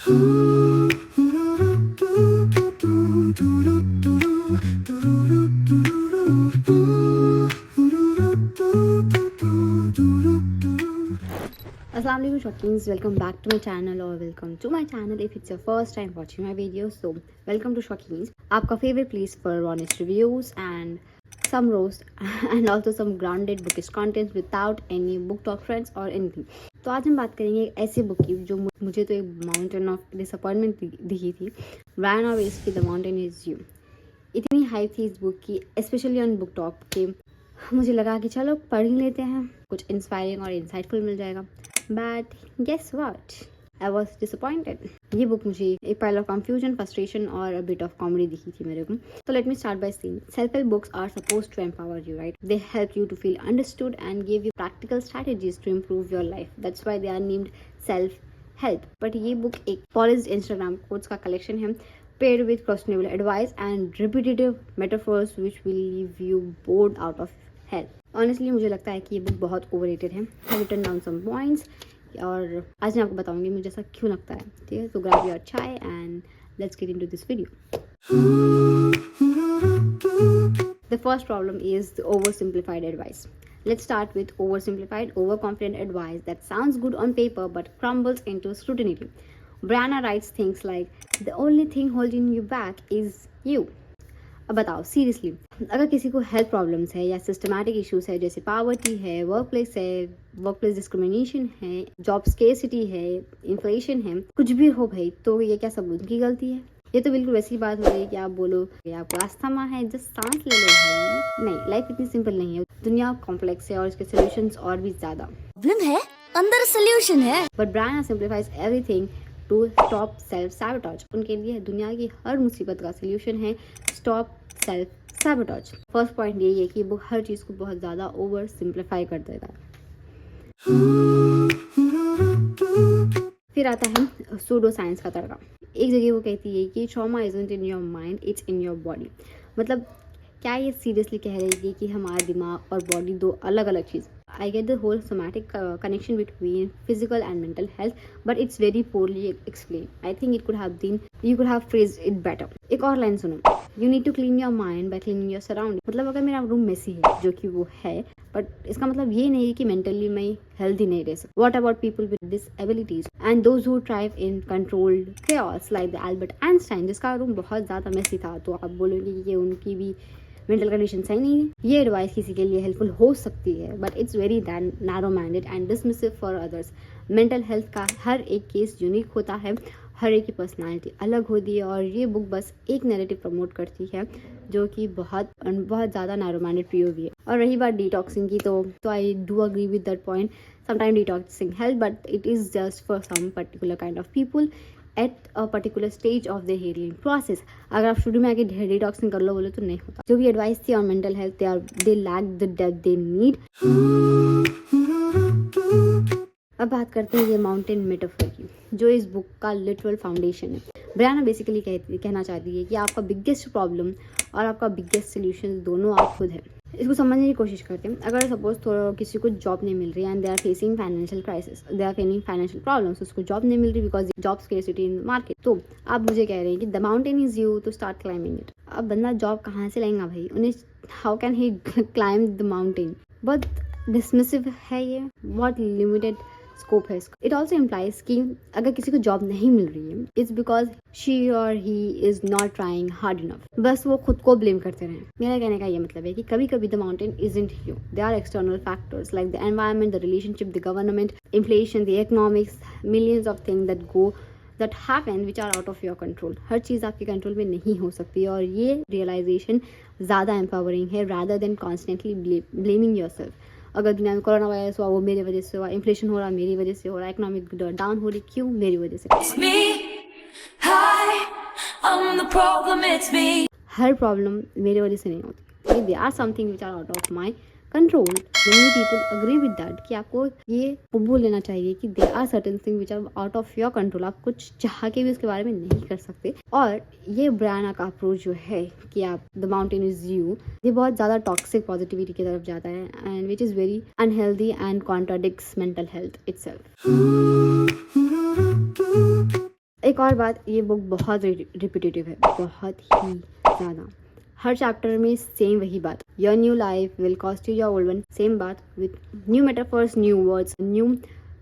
Assalamu alaikum Shokins, welcome back to my channel or welcome to my channel if it's your first time watching my videos. So welcome to Shokins, आपका favorite place for honest reviews and some roast and also some grounded bookish content without any book talk friends or anything. तो आज हम बात करेंगे एक ऐसी book की जो मुझे तो एक माउंटेन ऑफ डिसअपॉइंटमेंट दिखी थी। ब्रायन ऑर्वेज की द माउंटेन इज यू। इतनी हाइप थी इस बुक की, स्पेशली ऑन बुक टॉक के, मुझे लगा कि चलो पढ़ ही लेते हैं, कुछ इंस्पायरिंग और इंसाइटफुल मिल जाएगा। But guess what, I was disappointed. ये बुक मुझे एक पाइल ऑफ कंफ्यूजन, फ्रस्ट्रेशन और अ बिट ऑफ कॉमेडी दिखी थी मेरे को। तो let me start by saying self help books are supposed to empower you, right? They help you to feel understood and give you practical strategies to improve your life. That's why they are named self help. But ये book एक polished Instagram quotes का collection है, paired with questionable advice and repetitive metaphors which will leave you bored out of hell. Honestly मुझे लगता है कि ये book बहुत overrated है। I've written down some points और आज मैं आपको बताऊंगी मुझे ऐसा क्यों लगता है। ठीक है, तो grab your chai and let's get into this video. The first problem is the oversimplified advice. Let's start with oversimplified, overconfident advice that sounds good on paper but crumbles into scrutiny. Brianna writes things like, the only thing holding you back is you. अब बताओ seriously, अगर किसी को health problems है या systematic issues है जैसे poverty है, वर्कप्लेस डिस्क्रिमिनेशन है, जॉब स्केर्सिटी है, इन्फ्लेशन है, कुछ भी हो भाई, तो ये क्या सब उनकी गलती है? ये तो बिल्कुल वैसी बात हो रही है कि आप बोलो कि आपको अस्थमा है, जस्ट सांस ले लो भाई। नहीं, लाइफ इतनी सिंपल नहीं है, दुनिया कॉम्प्लेक्स है और इसके सोल्यूशंस और भी ज्यादा। प्रॉब्लम है, अंदर सोल्यूशन है। But Brian simplifies everything to stop self sabotage. उनके लिए दुनिया की हर मुसीबत का सोल्यूशन है stop self sabotage. First point ये है कि बुक हर चीज को बहुत ज्यादा ओवर सिंप्लीफाई कर देता है। फिर आता है सूडो साइंस का तड़का। एक जगह वो कहती है कि trauma isn't in your mind, it's in your body. मतलब क्या ये सीरियसली कह रही है कि हमारा दिमाग और बॉडी दो अलग अलग चीज़? I get the whole somatic connection between physical and mental health, but it's very poorly explained. I think you could have phrased it better. एक और लाइन सुनो, you need to clean your mind by cleaning your surroundings. मतलब अगर मेरा room Messi है, जो कि वो है, बट इसका मतलब ये नहीं है कि मेंटली मैं हेल्दी नहीं रह सकती। What about people with disabilities and those who thrive in controlled chaos like the Albert Einstein, जिसका रूम बहुत ज़्यादा मेसी था, तो आप बोलोगे कि उनकी भी मेंटल कंडीशन सही नहीं है। ये एडवाइस किसी के लिए हेल्पफुल हो सकती है, but it's very narrow minded and dismissive for others. Mental health का हर एक केस यूनिक होता है, हर एक की पर्सनालिटी अलग होती है और ये बुक बस एक नैरेटिव प्रमोट करती है जो कि बहुत ज़्यादा नैरो माइंडेड पीओवी है। और रही बात डिटॉक्सिंग की, तो I do agree with that point. Sometime detoxing help, but it is just for some particular kind of people at a particular stage of the healing process. अगर आप शुरू में आके डिटॉक्सिंग कर लो बोले तो नहीं होता। जो भी एडवाइस थी on mental health, they lack the depth they need. अब बात करते हैं ये माउंटेन मेटाफर की, जो इस बुक का लिटरल फाउंडेशन है। ब्रायना बेसिकली कहना चाहती है कि आपका बिगेस्ट प्रॉब्लम और आपका बिगेस्ट सोल्यूशन दोनों आप खुद हैं। इसको समझने की कोशिश करते हैं। अगर सपोज किसी को जॉब नहीं मिल रही and they are facing financial crisis, they are facing financial problems, उसको जॉब नहीं मिल रही because job scarcity in market, तो आप मुझे कह रहे हैं कि the mountain is you to start climbing it. अब बंदा जॉब कहाँ से लेगा भाई? उन्हें how can he climb the mountain? बहुत डिसमिसिव है ये, बहुत लिमिटेड स्कोप है इसका। इट ऑल्सो इम्प्लाइज कि अगर किसी को जॉब नहीं मिल रही है, इट्स बिकॉज शी और he is not trying hard enough. बस वो खुद को ब्लेम करते रहे। मेरा कहने का ये मतलब है कि कभी कभी the mountain isn't you, they are external factors like the environment, the relationship, the government, inflation, the economics, millions of things that happen which are out of your control. हर चीज़ आपके कंट्रोल में नहीं हो सकती और ये रियलाइजेशन ज़्यादा एम्पावरिंग है rather than constantly blaming yourself. अगर दुनिया में कोरोना वायरस हुआ वो मेरी वजह से हुआ, इन्फ्लेशन हो रहा मेरी वजह से हो रहा, इकोनॉमिक डाउन हो रही क्यों? मेरी वजह से। हर प्रॉब्लम मेरी वजह से नहीं होती। They are something which are out of my control. Many people agree with that कि आपको ये बोल लेना चाहिए कि they are certain thing which are out of your control. आप कुछ चाह के भी उसके बारे में नहीं कर सकते। और ये ब्रायना का अप्रोच जो है कि आप द माउंटेन इज यू, ये बहुत ज़्यादा टॉक्सिक पॉजिटिविटी की तरफ जाता है and which is very unhealthy and contradicts mental health itself. एक और बात, ये बुक बहुत रिपीटेटिव है, बहुत ही ज़्यादा। हर चैप्टर में सेम वही बात, your new life will cost you your old one, same बात with new metaphors, new words, new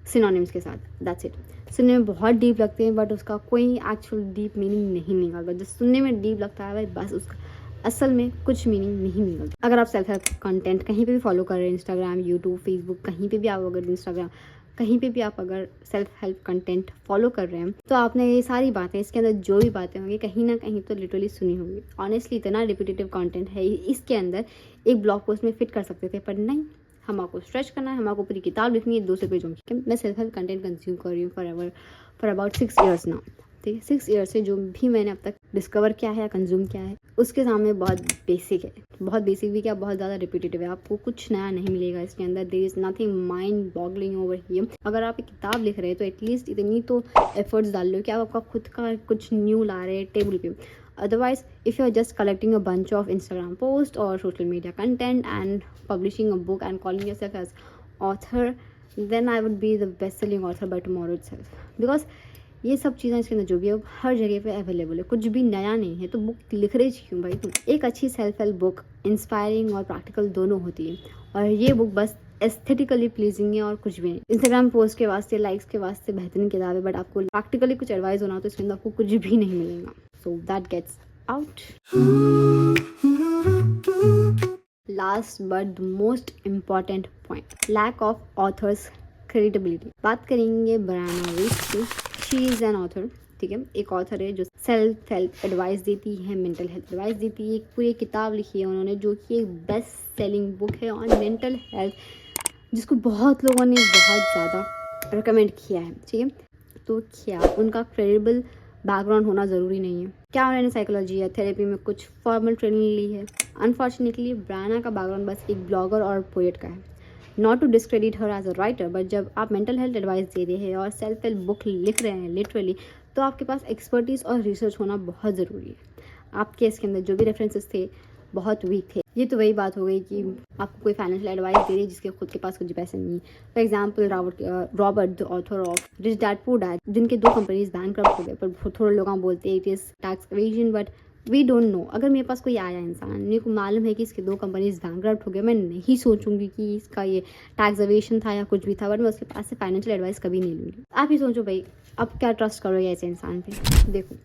synonyms के साथ, दैट्स इट। सुनने में बहुत डीप लगते हैं बट उसका कोई एक्चुअल डीप मीनिंग नहीं निकलता। जो सुनने में डीप लगता है भाई, बस उसका असल में कुछ मीनिंग नहीं निकलता। अगर आप सेल्फ हेल्प कंटेंट कहीं पे भी फॉलो कर रहे हैं, इंस्टाग्राम, यूट्यूब, फेसबुक, कहीं पे भी आप अगर इंस्टाग्राम कहीं पे भी आप अगर सेल्फ हेल्प कंटेंट फॉलो कर रहे हैं, तो आपने ये सारी बातें, इसके अंदर जो भी बातें होंगी कहीं ना कहीं तो लिटरली सुनी होंगी। ऑनेस्टली इतना रिपीटेटिव कंटेंट है इसके अंदर, एक ब्लॉग पोस्ट में फिट कर सकते थे, पर नहीं, हमको स्ट्रेच करना है, हमको पूरी किताब लिखनी है 200 पेजों की। मैं सेल्फ हेल्प कंटेंट कंज्यूम कर रही हूँ फॉर अबाउट 6 ईयर्स नाउ, ठीक है। 6 ईयर्स से जो भी मैंने अब तक डिस्कवर किया है या कंज्यूम किया है, उसके सामने बहुत बेसिक है, बहुत बेसिक भी क्या, बहुत ज़्यादा रिपीटेटिव है। आपको कुछ नया नहीं मिलेगा इसके अंदर। There is nothing mind boggling over here. अगर आप एक किताब लिख रहे हैं तो एटलीस्ट इतनी तो एफर्ट्स डाल लो कि आप आपका खुद का कुछ न्यू ला रहे हैं टेबल पे। Otherwise, if you're just collecting a bunch of Instagram posts or social media content and publishing a book and calling yourself as author, then I would be the best-selling author by tomorrow itself. Because ये सब चीज़ें इसके अंदर जो भी है हर जगह पे अवेलेबल है, कुछ भी नया नहीं है, तो बुक लिख रही क्यों भाई तुम। एक अच्छी सेल्फ हेल्प बुक इंस्पायरिंग और प्रैक्टिकल दोनों होती है, और ये बुक बस एस्थेटिकली प्लीजिंग है और कुछ भी नहीं। इंस्टाग्राम पोस्ट के वास्ते, लाइक्स के वास्ते बेहतरीन किताब है, बट आपको प्रैक्टिकली कुछ एडवाइस होना तो इसके अंदर आपको कुछ भी नहीं मिलेगा। So that gets out. Last but the most important point, lack of author's credibility. बात करेंगे ब्रायना वेस्ट की। She is an author, ठीक है, एक ऑथर है जो सेल्फ हेल्प एडवाइस देती है, मेंटल हेल्थ एडवाइस देती है। एक पूरी किताब लिखी है उन्होंने जो कि एक बेस्ट सेलिंग बुक है ऑन मेंटल हेल्थ, जिसको बहुत लोगों ने बहुत ज़्यादा रिकमेंड किया है, ठीक है। तो क्या उनका क्रेडिबल बैकग्राउंड होना ज़रूरी नहीं है? क्या उन्होंने साइकोलॉजी या थेरेपी में कुछ फॉर्मल ट्रेनिंग ली है? अनफॉर्चुनेटली ब्रायना का बैकग्राउंड बस एक ब्लॉगर और पोएट का है। Not to discredit her as a writer, but जब आप मेंटल हेल्थ एडवाइस दे रहे हैं और सेल्फ हेल्प बुक लिख रहे हैं लिटरली, तो आपके पास एक्सपर्टीज़ और रिसर्च होना बहुत ज़रूरी है। आपके इसके अंदर जो भी रेफरेंसेस थे बहुत वीक थे। ये तो वही बात हो गई कि आपको कोई फाइनेंशियल एडवाइस दे रही है जिसके खुद के पास कुछ पैसे नहीं है। For example Robert the author of rich dad poor dad, जिनके 2 कंपनीज बैंकरप्ट हो गए, पर थोड़े लोग बोलते हैं it is tax evasion, but we don't know. अगर मेरे पास कोई आया इंसान, मेरे को मालूम है कि इसके 2 कंपनीज बैंकरप्ट हो गए, मैं नहीं सोचूंगी कि इसका ये टैक्स एवेजन था या कुछ भी था, बट मैं उसके पास से फाइनेंशियल एडवाइस कभी नहीं लूँगी। आप ही सोचो भाई, अब क्या ट्रस्ट करोगे ऐसे इंसान पे। देखो,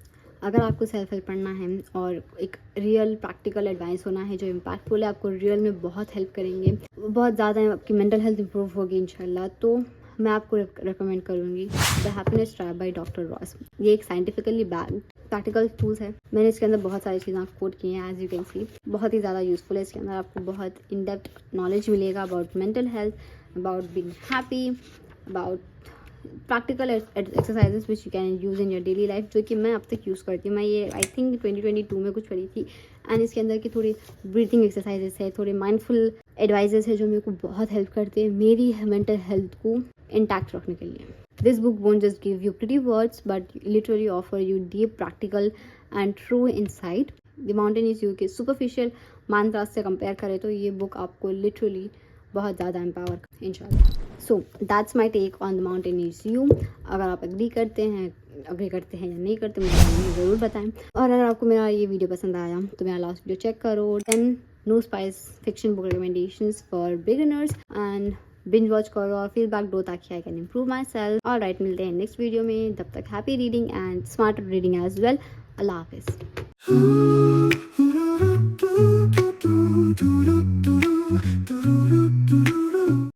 अगर आपको सेल्फ हेल्प पढ़ना है और एक रियल प्रैक्टिकल एडवाइस होना है जो इम्पैक्टफुल है, आपको रियल में बहुत हेल्प करेंगे, बहुत ज़्यादा आपकी मेंटल हेल्थ इंप्रूव होगी इंशाल्लाह, तो मैं आपको रिकमेंड करूँगी the happiness trap by doctor Ross. ये एक साइंटिफिकली बैक्ड प्रैक्टिकल टूल्स है। मैंने इसके अंदर बहुत सारी चीज़ें कोट की हैं, एज यू कैन सी, बहुत ही ज़्यादा यूजफुल है। इसके अंदर आपको बहुत इन डेप्थ नॉलेज मिलेगा about mental health, about being happy, about practical exercises which you can use in your daily life, जो कि मैं अब तक यूज़ करती हूँ। मैं ये आई थिंक 2022 में कुछ पढ़ी थी, एंड इसके अंदर की थोड़ी ब्रीथिंग एक्सरसाइजेस है, थोड़े माइंडफुल एडवाइजेस है जो मेरे को बहुत हेल्प करते हैं मेरी मेंटल हेल्थ को इंटैक्ट रखने के लिए। This book won't just give you pretty words but literally offer you deep practical and true insight. The mountain is you के सुपरफिशियल मानत्रास से कंपेयर करें तो ये बुक आपको लिटरली बहुत ज़्यादा एम्पावर इंशाल्लाह। So that's my take on the mountain is you. अगर आप एग्री करते हैं या नहीं करते मुझे ज़रूर बताएं, और अगर आपको मेरा ये वीडियो पसंद आया तो मेरा लास्ट वीडियो चेक करो। 10 no spice fiction book recommendations for beginners, and binge watch करो और फीडबैक दो ताकि I can improve myself. Alright, मिलते हैं नेक्स्ट वीडियो में, तब तक happy reading and smart reading as well. अल्लाह हाफिज़।